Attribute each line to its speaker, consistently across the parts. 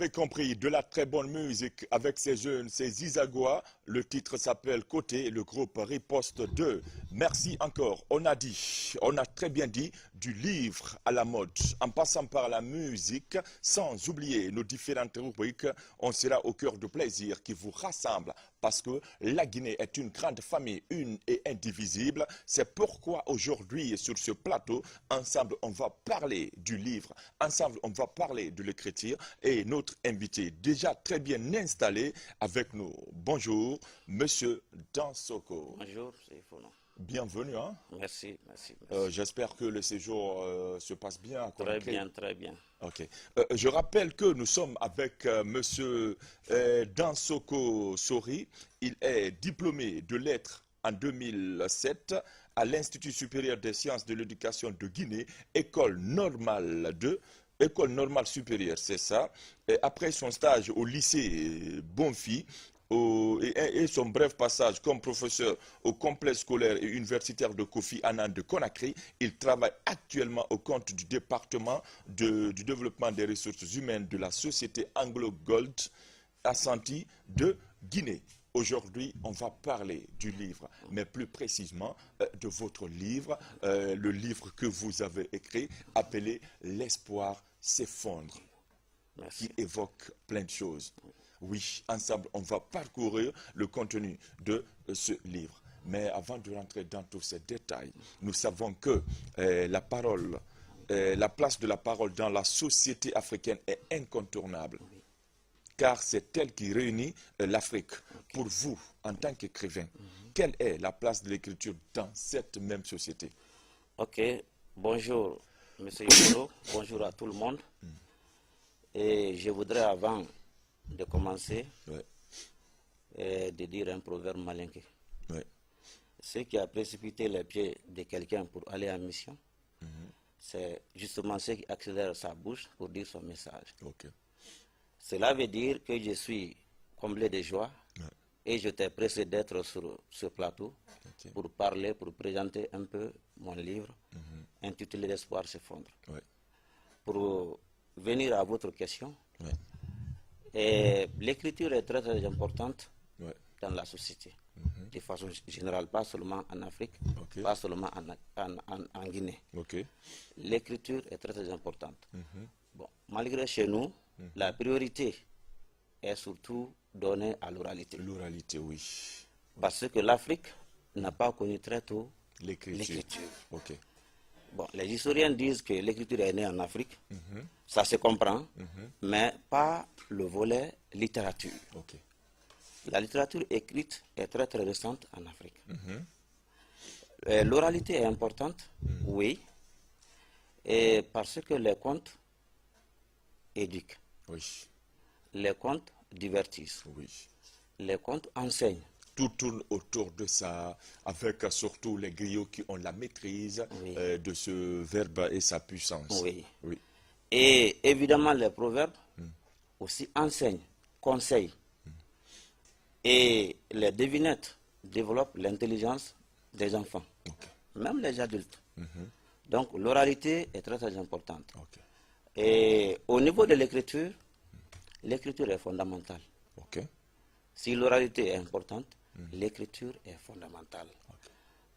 Speaker 1: avez compris, de la très bonne musique avec ces jeunes, ces Isagua. Le titre s'appelle Côté, le groupe Riposte 2. Merci encore. On a très bien dit, du livre à la mode, en passant par la musique, sans oublier nos différentes rubriques. On sera au cœur de plaisir qui vous rassemble parce que la Guinée est une grande famille, une et indivisible. C'est pourquoi aujourd'hui, sur ce plateau, ensemble, on va parler du livre. Ensemble, on va parler de l'écriture et notre invité déjà très bien installé avec nous. Bonjour, Monsieur Dansoko.
Speaker 2: Bonjour, c'est Fono.
Speaker 1: Bienvenue. Hein?
Speaker 2: Merci.
Speaker 1: J'espère que le séjour se passe bien.
Speaker 2: Très bien.
Speaker 1: Ok. Je rappelle que nous sommes avec Monsieur Dansoko Sori. Il est diplômé de lettres en 2007 à l'Institut supérieur des sciences de l'éducation de Guinée, École normale 2. École normale supérieure, c'est ça. Et après son stage au lycée Bonfi et son bref passage comme professeur au complexe scolaire et universitaire de Kofi Annan de Conakry, il travaille actuellement au compte du département du développement des ressources humaines de la société Anglo Gold Ashanti de Guinée. Aujourd'hui, on va parler du livre, mais plus précisément de votre livre, le livre que vous avez écrit, appelé « L'espoir s'effondre », qui évoque plein de choses. Oui, ensemble, on va parcourir le contenu de ce livre. Mais avant de rentrer dans tous ces détails, nous savons que la place de la parole dans la société africaine est incontournable. Car c'est elle qui réunit l'Afrique. Pour vous, en tant qu'écrivain, quelle est la place de l'écriture dans cette même société?
Speaker 2: Ok, bonjour, Monsieur Yolo, bonjour à tout le monde. Et je voudrais, avant de commencer, de dire un proverbe malinqué. Ce qui a précipité les pieds de quelqu'un pour aller en mission, c'est justement ce qui accélère sa bouche pour dire son message. Cela veut dire que je suis comblé de joie et je t'ai pressé d'être sur ce plateau pour parler, pour présenter un peu mon livre intitulé L'espoir s'effondre. Pour venir à votre question, l'écriture est très très importante dans la société, de façon générale, pas seulement en Afrique, pas seulement en Guinée. L'écriture est très très importante. Bon, malgré chez nous, la priorité est surtout donnée à l'oralité.
Speaker 1: L'oralité, oui.
Speaker 2: Parce que l'Afrique n'a pas connu très tôt l'écriture. Bon, les historiens disent que l'écriture est née en Afrique, ça se comprend, mais pas le volet littérature. La littérature écrite est très très récente en Afrique. L'oralité est importante, oui, et parce que les contes éduquent. Les contes divertissent. Les contes enseignent.
Speaker 1: Tout tourne autour de ça, avec surtout les griots qui ont la maîtrise de ce verbe et sa puissance.
Speaker 2: Et évidemment, les proverbes aussi enseignent, conseillent. Et les devinettes développent l'intelligence des enfants, même les adultes. Donc, l'oralité est très très importante. Et au niveau de l'écriture, l'écriture est fondamentale. Si l'oralité est importante, l'écriture est fondamentale.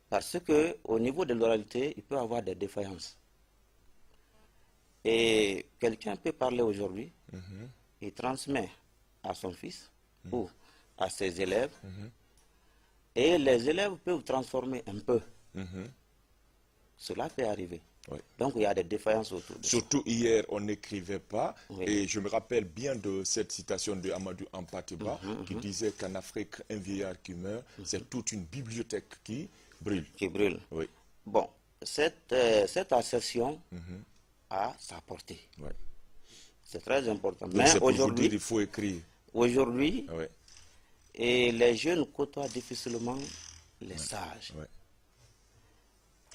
Speaker 2: Parce qu'au niveau de l'oralité, il peut y avoir des défaillances. Et quelqu'un peut parler aujourd'hui, il transmet à son fils ou à ses élèves, et les élèves peuvent transformer un peu. Cela peut arriver. Donc il y a des défaillances autour de
Speaker 1: Surtout hier, on n'écrivait pas. Et je me rappelle bien de cette citation de Amadou Ampateba qui disait qu'en Afrique, un vieillard qui meurt, c'est toute une bibliothèque qui brûle.
Speaker 2: Bon, cette assertion a sa portée. C'est très important.
Speaker 1: Donc mais aujourd'hui, il faut écrire.
Speaker 2: Aujourd'hui, et les jeunes côtoient difficilement les sages.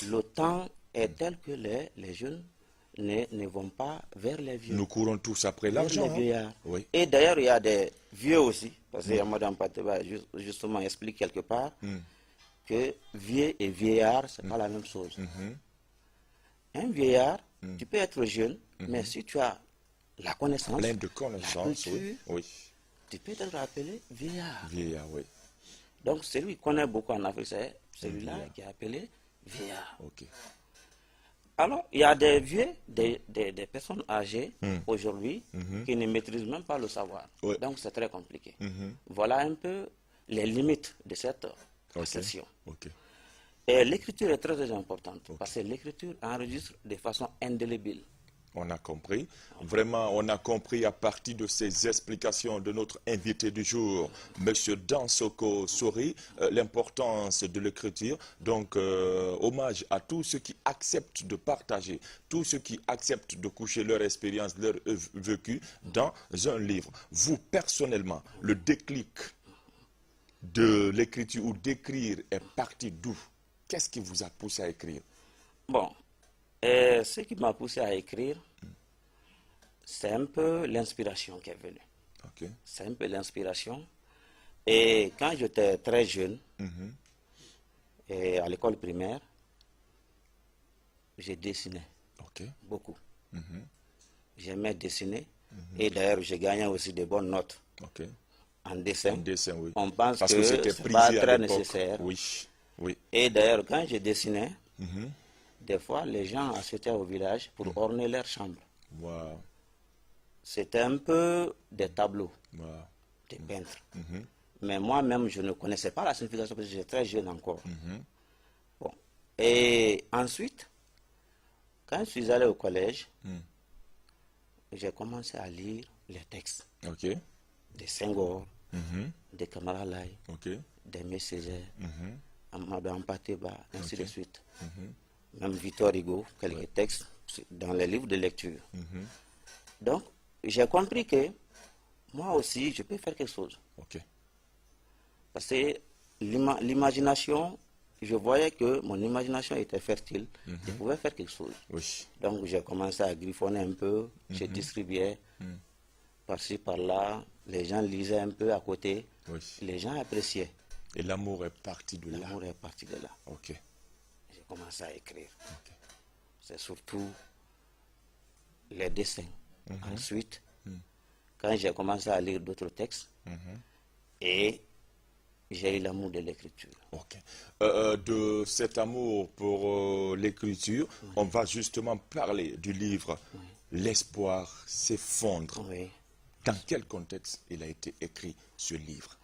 Speaker 2: Le temps est tel que les jeunes ne vont pas vers les vieux.
Speaker 1: Nous courons tous après l'argent.
Speaker 2: Et d'ailleurs, il y a des vieux aussi, parce que Mme Pateba justement explique quelque part que vieux et vieillard, ce n'est pas la même chose. Un vieillard, tu peux être jeune, mais si tu as la connaissance,
Speaker 1: plein de connaissances,
Speaker 2: la culture,
Speaker 1: oui.
Speaker 2: tu peux être appelé vieillard.
Speaker 1: Vieillard, oui.
Speaker 2: Donc celui qui connaît beaucoup en Afrique, c'est celui-là qui est appelé vieillard.
Speaker 1: Ok.
Speaker 2: Alors, il y a des vieux, des personnes âgées aujourd'hui qui ne maîtrisent même pas le savoir.
Speaker 1: Ouais.
Speaker 2: Donc c'est très compliqué. Voilà un peu les limites de cette session.
Speaker 1: Ok.
Speaker 2: Et l'écriture est très, très importante parce que l'écriture enregistre de façon indélébile.
Speaker 1: On a compris. Vraiment, on a compris à partir de ces explications de notre invité du jour, M. Dansoko Sori, l'importance de l'écriture. Donc, hommage à tous ceux qui acceptent de partager, tous ceux qui acceptent de coucher leur expérience, leur vécu dans un livre. Vous, personnellement, le déclic de l'écriture ou d'écrire est parti d'où? Qu'est-ce qui vous a poussé à écrire?
Speaker 2: Bon. Et ce qui m'a poussé à écrire, c'est un peu l'inspiration qui est venue.
Speaker 1: Okay.
Speaker 2: C'est un peu l'inspiration. Et quand j'étais très jeune, et à l'école primaire, j'ai dessiné beaucoup. J'aimais dessiner. Et d'ailleurs, j'ai gagné aussi de bonnes notes en dessin.
Speaker 1: Oui.
Speaker 2: On pense
Speaker 1: parce
Speaker 2: que
Speaker 1: c'était
Speaker 2: ce n'est pas très
Speaker 1: l'époque.
Speaker 2: nécessaire.
Speaker 1: Oui.
Speaker 2: Et d'ailleurs, quand je dessinais, des fois, les gens achetaient au village pour orner leur chambre.
Speaker 1: Wow.
Speaker 2: C'était un peu des tableaux, des peintres. Mais moi-même, je ne connaissais pas la signification parce que j'étais très jeune encore. Bon. Et ensuite, quand je suis allé au collège, j'ai commencé à lire les textes de Senghor, de Kamara Lai, de Messager, Amadou Ampateba, ainsi de suite. Même Victor Hugo, quelques textes dans les livres de lecture. Donc, j'ai compris que moi aussi, je peux faire quelque chose. Parce que l'imagination, je voyais que mon imagination était fertile, je pouvais faire quelque chose. Donc, j'ai commencé à griffonner un peu, je distribuais par-ci, par-là, les gens lisaient un peu à côté, les gens appréciaient.
Speaker 1: Et l'amour est parti de là.
Speaker 2: L'amour est parti de là. J'ai commencé à écrire. C'est surtout les dessins. Ensuite, quand j'ai commencé à lire d'autres textes, et j'ai eu l'amour de l'écriture.
Speaker 1: De cet amour pour l'écriture, on va justement parler du livre L'espoir s'effondre. Dans quel contexte il a été écrit, ce livre?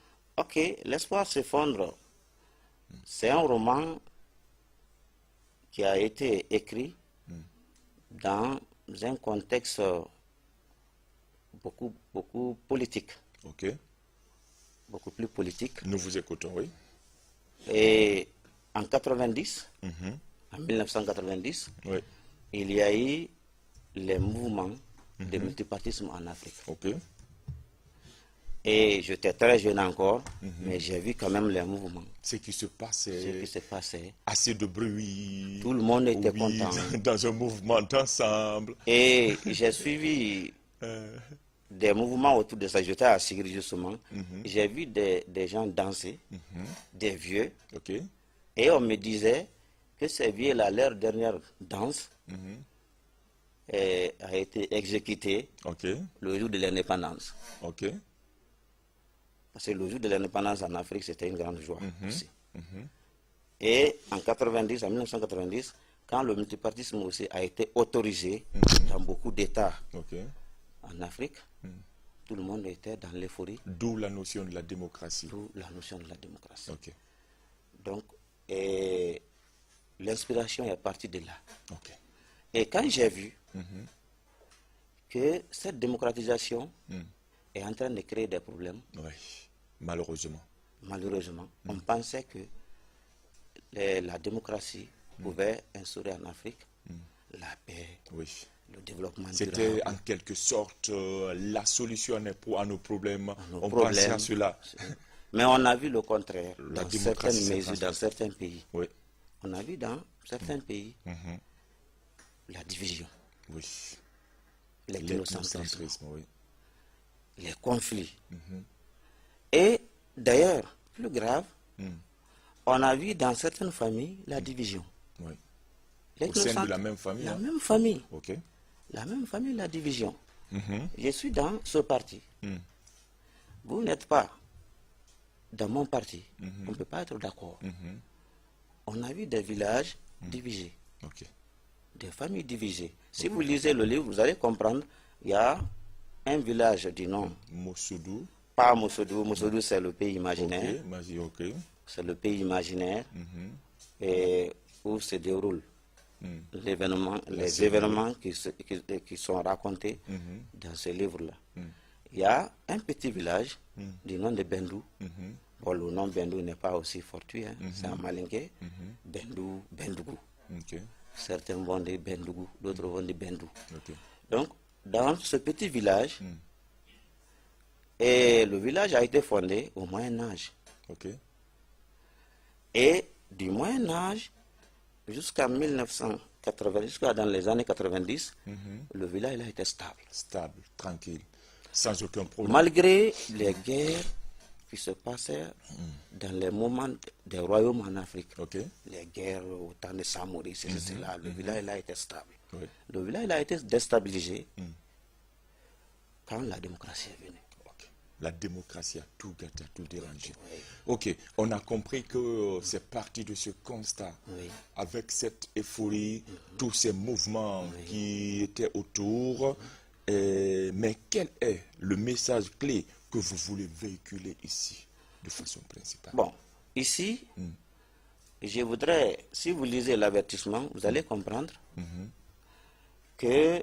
Speaker 2: L'espoir s'effondre. C'est un roman qui a été écrit dans un contexte beaucoup politique. Beaucoup plus politique.
Speaker 1: Nous vous écoutons, oui.
Speaker 2: Et en 90, en 1990, il y a eu les mouvements de multipartisme en Afrique. Et j'étais très jeune encore, mais j'ai vu quand même les mouvements.
Speaker 1: Ce qui se passait.
Speaker 2: Ce qui se passait.
Speaker 1: Assez de bruit.
Speaker 2: Tout le monde était content.
Speaker 1: Dans un mouvement d'ensemble.
Speaker 2: Et j'ai suivi des mouvements autour de ça. J'étais à Sigri justement. J'ai vu des gens danser, des vieux. Et on me disait que ces vieux-là, leur dernière danse a été exécutée le jour de l'indépendance. Parce que le jour de l'indépendance en Afrique, c'était une grande joie aussi. Et en 1990, quand le multipartisme aussi a été autorisé dans beaucoup d'États en Afrique, tout le monde était dans l'euphorie.
Speaker 1: D'où la notion de la démocratie.
Speaker 2: Donc, l'inspiration est partie de là. Et quand j'ai vu que cette démocratisation est en train de créer des problèmes,
Speaker 1: malheureusement,
Speaker 2: on pensait que la démocratie pouvait instaurer en Afrique la paix, le développement durable.
Speaker 1: C'était en quelque sorte la solution à nos problèmes. On pensait à cela.
Speaker 2: Mais on a vu le contraire dans certaines mesures, dans certains pays. On a vu dans certains pays la division, l'ethnocentrisme, les conflits. Et d'ailleurs, plus grave, on a vu dans certaines familles la division.
Speaker 1: Au sein de la même famille.
Speaker 2: La même famille. La même famille, la division. Je suis dans ce parti. Vous n'êtes pas dans mon parti. On ne peut pas être d'accord. On a vu des villages divisés, des familles divisées. Si vous lisez le livre, vous allez comprendre, il y a un village du nom.
Speaker 1: Mossoudou.
Speaker 2: Pas Mossoudou. Mossoudou, c'est le pays imaginaire.
Speaker 1: Okay.
Speaker 2: C'est le pays imaginaire et où se déroulent les événements qui sont racontés dans ce livre-là. Il y a un petit village du nom de Bendou. Bon, le nom Bendou n'est pas aussi fortuit, hein. C'est un malinké. Bendou, Bendougou. Certains vont dire Bendougou, d'autres vont dire Bendou. Donc, dans ce petit village, et le village a été fondé au Moyen-Âge. Et du Moyen-Âge jusqu'à 1980, jusqu'à dans les années 90, le village a été stable.
Speaker 1: Stable, tranquille, sans aucun problème.
Speaker 2: Malgré les guerres qui se passaient dans les moments des royaumes en Afrique. Les guerres au temps de Samori, là, le village a été stable. Le village a été déstabilisé quand la démocratie est venue.
Speaker 1: La démocratie a tout gâté, a tout dérangé. Ok, on a compris que c'est parti de ce constat, avec cette euphorie, tous ces mouvements qui étaient autour. Mais quel est le message clé que vous voulez véhiculer ici, de façon principale?
Speaker 2: Bon, ici, je voudrais, si vous lisez l'avertissement, vous allez comprendre que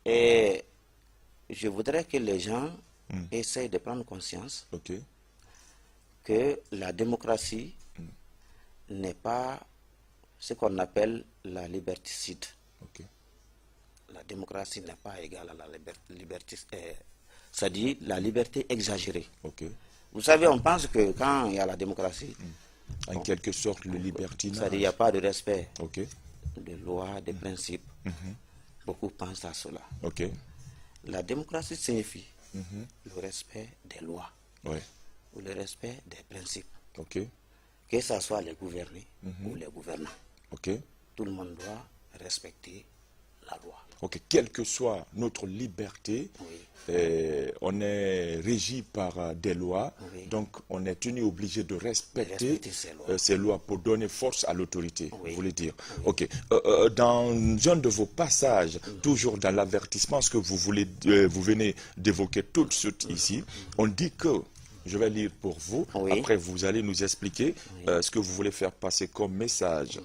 Speaker 2: je voudrais que les gens essayent de prendre conscience que la démocratie n'est pas ce qu'on appelle la liberticide. La démocratie n'est pas égale à la liberté, c'est-à-dire la liberté exagérée. Vous savez, on pense que quand il y a la démocratie,
Speaker 1: en quelque sorte, le libertinage,
Speaker 2: c'est-à-dire il n'y a pas de respect des lois, des principes. Beaucoup pensent à cela. La démocratie signifie le respect des lois ou le respect des principes. Que ce soit les gouvernés ou les gouvernants. Tout le monde doit respecter la loi.
Speaker 1: Quelle que soit notre liberté, on est régi par des lois, donc on est tenu obligé de respecter ces lois pour donner force à l'autorité, vous voulez dire. Dans un de vos passages, toujours dans l'avertissement, ce que vous venez d'évoquer tout de suite ici, on dit que, je vais lire pour vous, après vous allez nous expliquer ce que vous voulez faire passer comme message.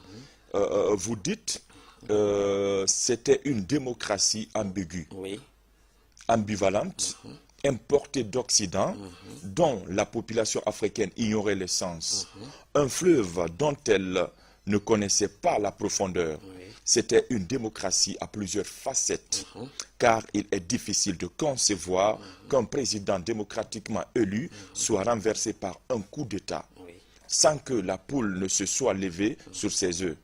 Speaker 1: Vous dites, c'était une démocratie ambiguë, ambivalente, importée d'Occident, dont la population africaine ignorait l'essence. Un fleuve dont elle ne connaissait pas la profondeur. C'était une démocratie à plusieurs facettes, car il est difficile de concevoir qu'un président démocratiquement élu soit renversé par un coup d'État, sans que la poule ne se soit levée sur ses œufs.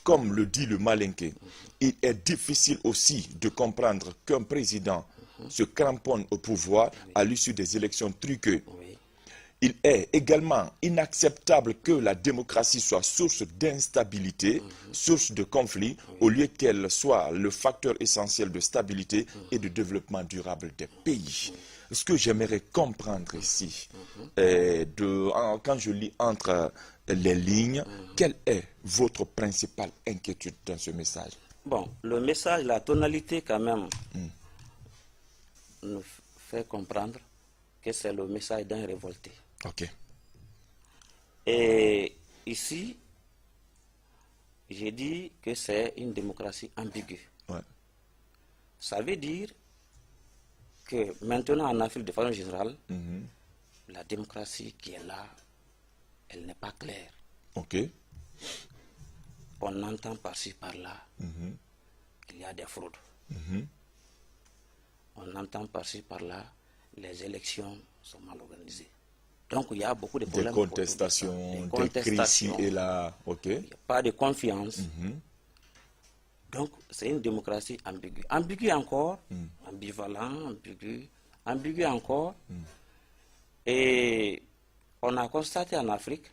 Speaker 1: Comme le dit le Malinké, il est difficile aussi de comprendre qu'un président se cramponne au pouvoir à l'issue des élections truquées. Il est également inacceptable que la démocratie soit source d'instabilité, source de conflit, au lieu qu'elle soit le facteur essentiel de stabilité et de développement durable des pays. Ce que j'aimerais comprendre ici, quand je lis entre les lignes, quelle est votre principale inquiétude dans ce message?
Speaker 2: Bon, le message, la tonalité quand même, nous fait comprendre que c'est le message d'un révolté. Et ici, j'ai dit que c'est une démocratie ambiguë. Ça veut dire que maintenant en Afrique de façon générale, la démocratie qui est là, elle n'est pas claire. On entend par-ci par-là qu'il y a des fraudes. On entend par-ci par-là les élections sont mal organisées. Donc il y a beaucoup de problèmes.
Speaker 1: Des contestations, des crises ici et là. Il n'y a
Speaker 2: pas de confiance. Donc c'est une démocratie ambiguë. Ambiguë encore, ambivalent, ambigu encore. Et on a constaté en Afrique,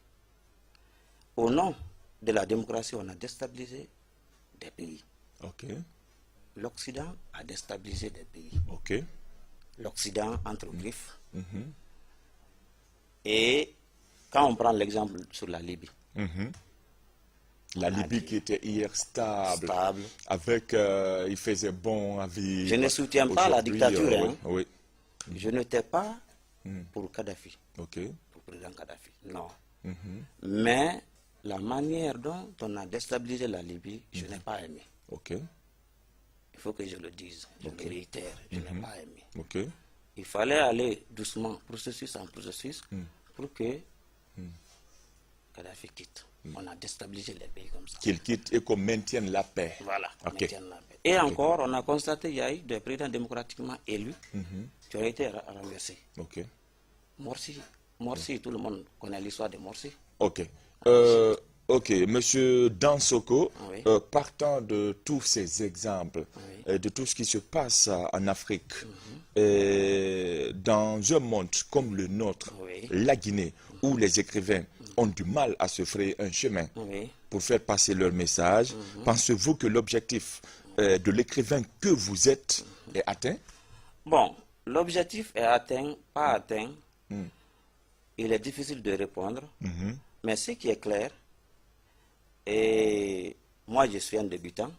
Speaker 2: au nom de la démocratie, on a déstabilisé des pays. l'Occident a déstabilisé des pays.
Speaker 1: Ok.
Speaker 2: L'Occident entre griffes. Et quand on prend l'exemple sur la Libye.
Speaker 1: La Libye qui était hier stable. Avec, il faisait bon à vivre.
Speaker 2: Je ne soutiens pas la dictature. Hein.
Speaker 1: Oui.
Speaker 2: Je n'étais pas pour Kadhafi.
Speaker 1: Ok.
Speaker 2: Pour le président Kadhafi. Non. Mais la manière dont on a déstabilisé la Libye, je n'ai pas aimé.
Speaker 1: Ok.
Speaker 2: Il faut que je le dise. Je me réitère. Je n'ai pas aimé.
Speaker 1: Ok.
Speaker 2: Il fallait aller doucement, processus en processus, pour que Kadhafi quitte. On a déstabilisé les pays comme ça.
Speaker 1: Qu'il quitte et qu'on maintienne la paix.
Speaker 2: Voilà, qu'on maintienne la paix. Et encore, on a constaté qu'il y a eu des présidents démocratiquement élus qui ont été renversés.
Speaker 1: Ok.
Speaker 2: Morsi, tout le monde connaît l'histoire de Morsi.
Speaker 1: Ok. Ok, Monsieur Dansoko, partant de tous ces exemples, de tout ce qui se passe en Afrique, dans un monde comme le nôtre, la Guinée, où les écrivains ont du mal à se frayer un chemin pour faire passer leur message, pensez-vous que l'objectif de l'écrivain que vous êtes est atteint?
Speaker 2: Bon, l'objectif est atteint, pas atteint. Il est difficile de répondre, mais ce qui est clair, et moi je suis un débutant,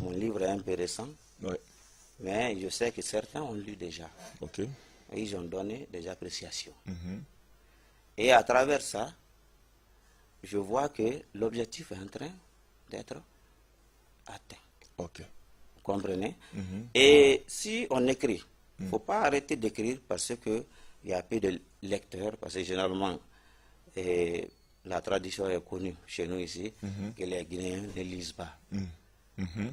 Speaker 2: mon livre est un peu récent, mais je sais que certains ont lu déjà.
Speaker 1: Ok.
Speaker 2: Et ils ont donné des appréciations. Et à travers ça, je vois que l'objectif est en train d'être atteint.
Speaker 1: Ok.
Speaker 2: Vous comprenez? Et si on écrit, il ne faut pas arrêter d'écrire parce qu'il y a peu de lecteurs, parce que généralement, la tradition est connue chez nous ici, que les Guinéens ne lisent pas.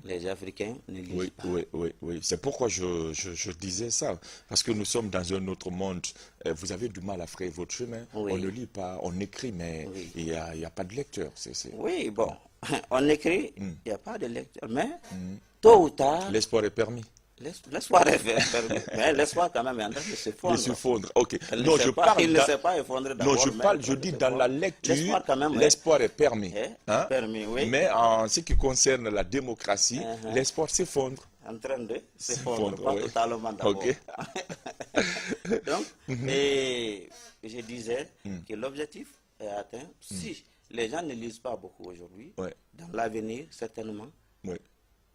Speaker 2: Les Africains ne lisent pas.
Speaker 1: Oui. C'est pourquoi je disais ça. Parce que nous sommes dans un autre monde. Vous avez du mal à frayer votre chemin. On ne lit pas, on écrit, mais il n'y a pas de lecteur.
Speaker 2: Oui, bon. On écrit, il n'y a pas de lecteur. Mais tôt ou tard...
Speaker 1: L'espoir est permis.
Speaker 2: L'espoir est permis. Mais l'espoir quand même est en train de se fondre.
Speaker 1: De se fondre, ok.
Speaker 2: Non, il ne s'est pas effondré d'abord.
Speaker 1: Non, je dis dans la lecture, l'espoir est permis.
Speaker 2: Permis, oui.
Speaker 1: Mais en ce qui concerne la démocratie, l'espoir s'effondre.
Speaker 2: En train de s'effondre, pas totalement d'abord.
Speaker 1: Ok.
Speaker 2: Donc, et je disais que l'objectif est atteint. Si les gens ne lisent pas beaucoup aujourd'hui, dans l'avenir, certainement,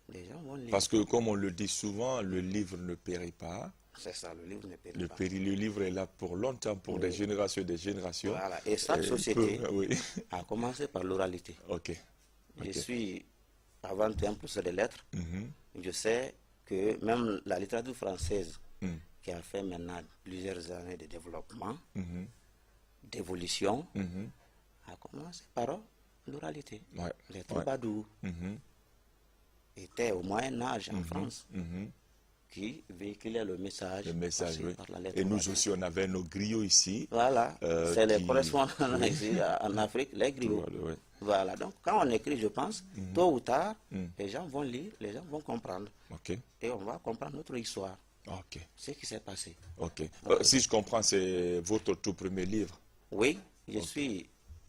Speaker 2: les gens vont lire.
Speaker 1: Parce que, comme on le dit souvent, le livre ne périt pas.
Speaker 2: C'est ça, le livre ne périt pas.
Speaker 1: Le livre est là pour longtemps, pour des générations et des générations.
Speaker 2: Voilà. Et chaque société a commencé par l'oralité.
Speaker 1: Ok.
Speaker 2: Je suis avant un professeur de lettres. Je sais que même la littérature française, qui a fait maintenant plusieurs années de développement, d'évolution, a commencé par l'oralité. Les troubadours étaient au Moyen-Âge en France, qui véhiculaient le message, par la lettre.
Speaker 1: Et nous aussi, on avait nos griots ici.
Speaker 2: Voilà, c'est les correspondants ici en Afrique, les griots. Voilà, donc quand on écrit, je pense, tôt ou tard, les gens vont lire, les gens vont comprendre. Et on va comprendre notre histoire. Ce qui s'est passé.
Speaker 1: Si je comprends, c'est votre tout premier livre?
Speaker 2: Oui,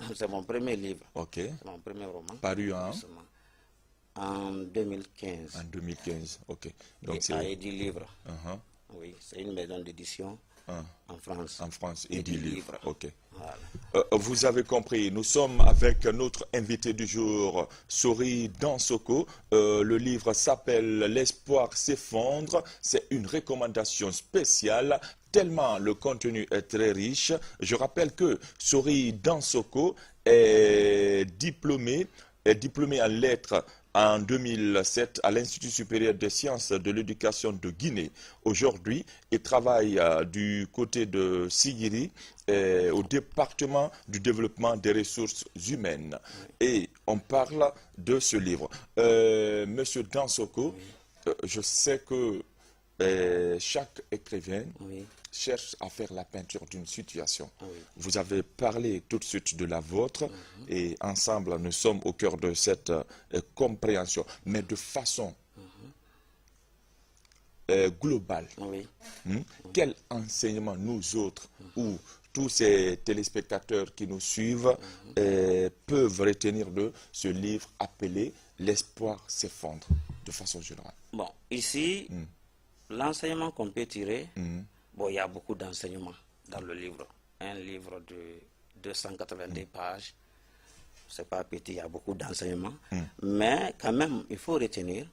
Speaker 2: c'est mon premier livre.
Speaker 1: C'est
Speaker 2: mon premier roman.
Speaker 1: Paru
Speaker 2: en 2015.
Speaker 1: En 2015,
Speaker 2: Donc c'est Eddy Livre. Oui, c'est une maison d'édition en France.
Speaker 1: En France, Eddy Livre.
Speaker 2: Voilà.
Speaker 1: Vous avez compris, nous sommes avec notre invité du jour, Sori Dansoko. Le livre s'appelle L'espoir s'effondre. C'est une recommandation spéciale, tellement le contenu est très riche. Je rappelle que Sori Dansoko est diplômé en lettres en 2007 à l'Institut supérieur des sciences de l'éducation de Guinée. Aujourd'hui, il travaille du côté de Sigiri, au département du développement des ressources humaines. Et on parle de ce livre. Monsieur Dansoko, je sais que chaque écrivain cherche à faire la peinture d'une situation. Vous avez parlé tout de suite de la vôtre et ensemble nous sommes au cœur de cette compréhension, mais de façon globale. Quel enseignement nous autres ou tous ces téléspectateurs qui nous suivent peuvent retenir de ce livre appelé L'espoir s'effondre? de façon générale?
Speaker 2: Bon, ici, l'enseignement qu'on peut tirer, bon, il y a beaucoup d'enseignements dans le livre. Un livre de 282 pages, c'est pas petit, il y a beaucoup d'enseignements. Mais quand même, il faut retenir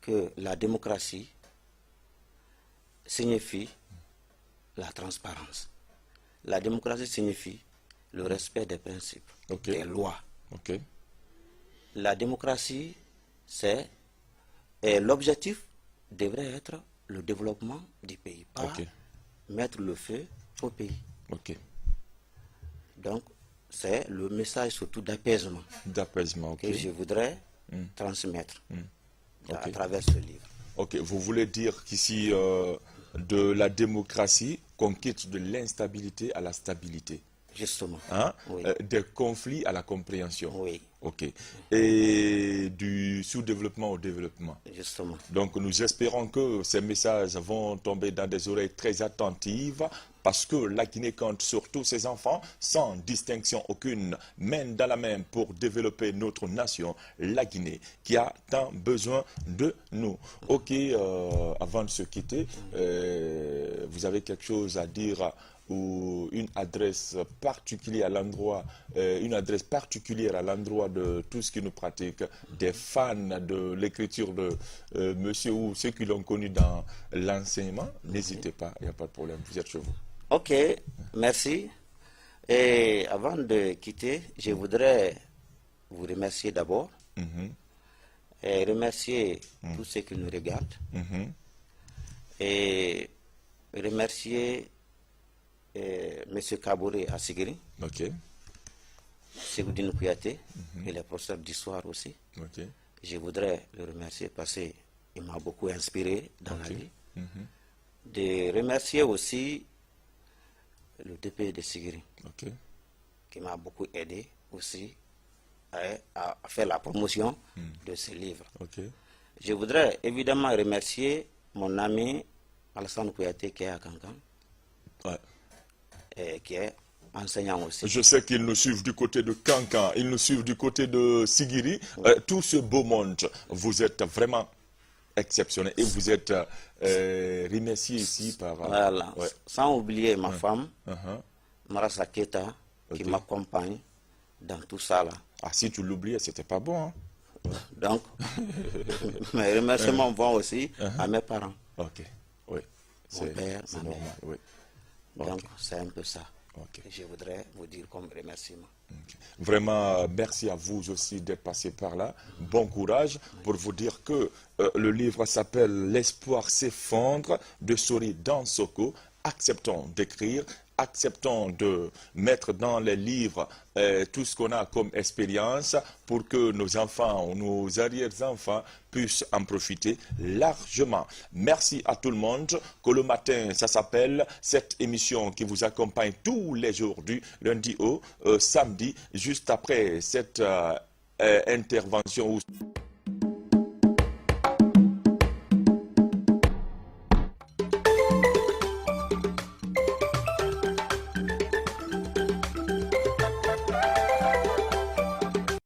Speaker 2: que la démocratie signifie la transparence. La démocratie signifie le respect des principes, des lois. La démocratie, l'objectif devrait être le développement du pays, pas mettre le feu au pays. Donc, c'est le message surtout d'apaisement que je voudrais transmettre à travers ce livre.
Speaker 1: Vous voulez dire qu'ici, de la démocratie, qu'on quitte de l'instabilité à la stabilité.
Speaker 2: Justement.
Speaker 1: Hein?
Speaker 2: Oui.
Speaker 1: Des conflits à la compréhension.
Speaker 2: Oui.
Speaker 1: Et du sous-développement au développement.
Speaker 2: Justement.
Speaker 1: Donc nous espérons que ces messages vont tomber dans des oreilles très attentives, parce que la Guinée compte sur tous ses enfants, sans distinction aucune, main dans la main pour développer notre nation, la Guinée, qui a tant besoin de nous. Avant de se quitter, vous avez quelque chose à dire ou une adresse particulière à l'endroit, de tout ce qui nous pratique, des fans de l'écriture de monsieur ou ceux qui l'ont connu dans l'enseignement, n'hésitez pas, il n'y a pas de problème, vous êtes chez vous.
Speaker 2: Ok, merci. Et avant de quitter, je voudrais vous remercier d'abord et remercier tous ceux qui nous regardent et remercier M. Kaboré Assigiri, Ségoudine Kouyaté et les professeurs d'histoire aussi. Je voudrais le remercier parce qu'il m'a beaucoup inspiré dans la vie. De remercier aussi le DP de Sigiri, qui m'a beaucoup aidé aussi à faire la promotion de ce livre. Je voudrais évidemment remercier mon ami Alassane Kouyaté qui est à Kankan, qui est enseignant aussi.
Speaker 1: Je sais qu'ils nous suivent du côté de Kankan, ils nous suivent du côté de Sigiri. Tout ce beau monde, vous êtes vraiment exceptionnel et vous êtes remercié ici par...
Speaker 2: Voilà. Sans oublier ma femme, Marasa Keta, qui m'accompagne dans tout ça là.
Speaker 1: Ah, si tu l'oubliais, c'était pas bon. Hein?
Speaker 2: Donc, mes remerciements vont aussi à mes parents.
Speaker 1: Mon père,
Speaker 2: ma mère.
Speaker 1: Oui.
Speaker 2: Donc, c'est un peu ça. Je voudrais vous dire comme remerciement.
Speaker 1: Vraiment, merci à vous aussi d'être passé par là. Bon courage pour vous dire que le livre s'appelle « L'espoir s'effondre » de Sori Dansoko. Acceptons d'écrire, acceptons de mettre dans les livres tout ce qu'on a comme expérience pour que nos enfants ou nos arrière-enfants puissent en profiter largement. Merci à tout le monde. Que le matin, ça s'appelle cette émission qui vous accompagne tous les jours du lundi au samedi, juste après cette intervention.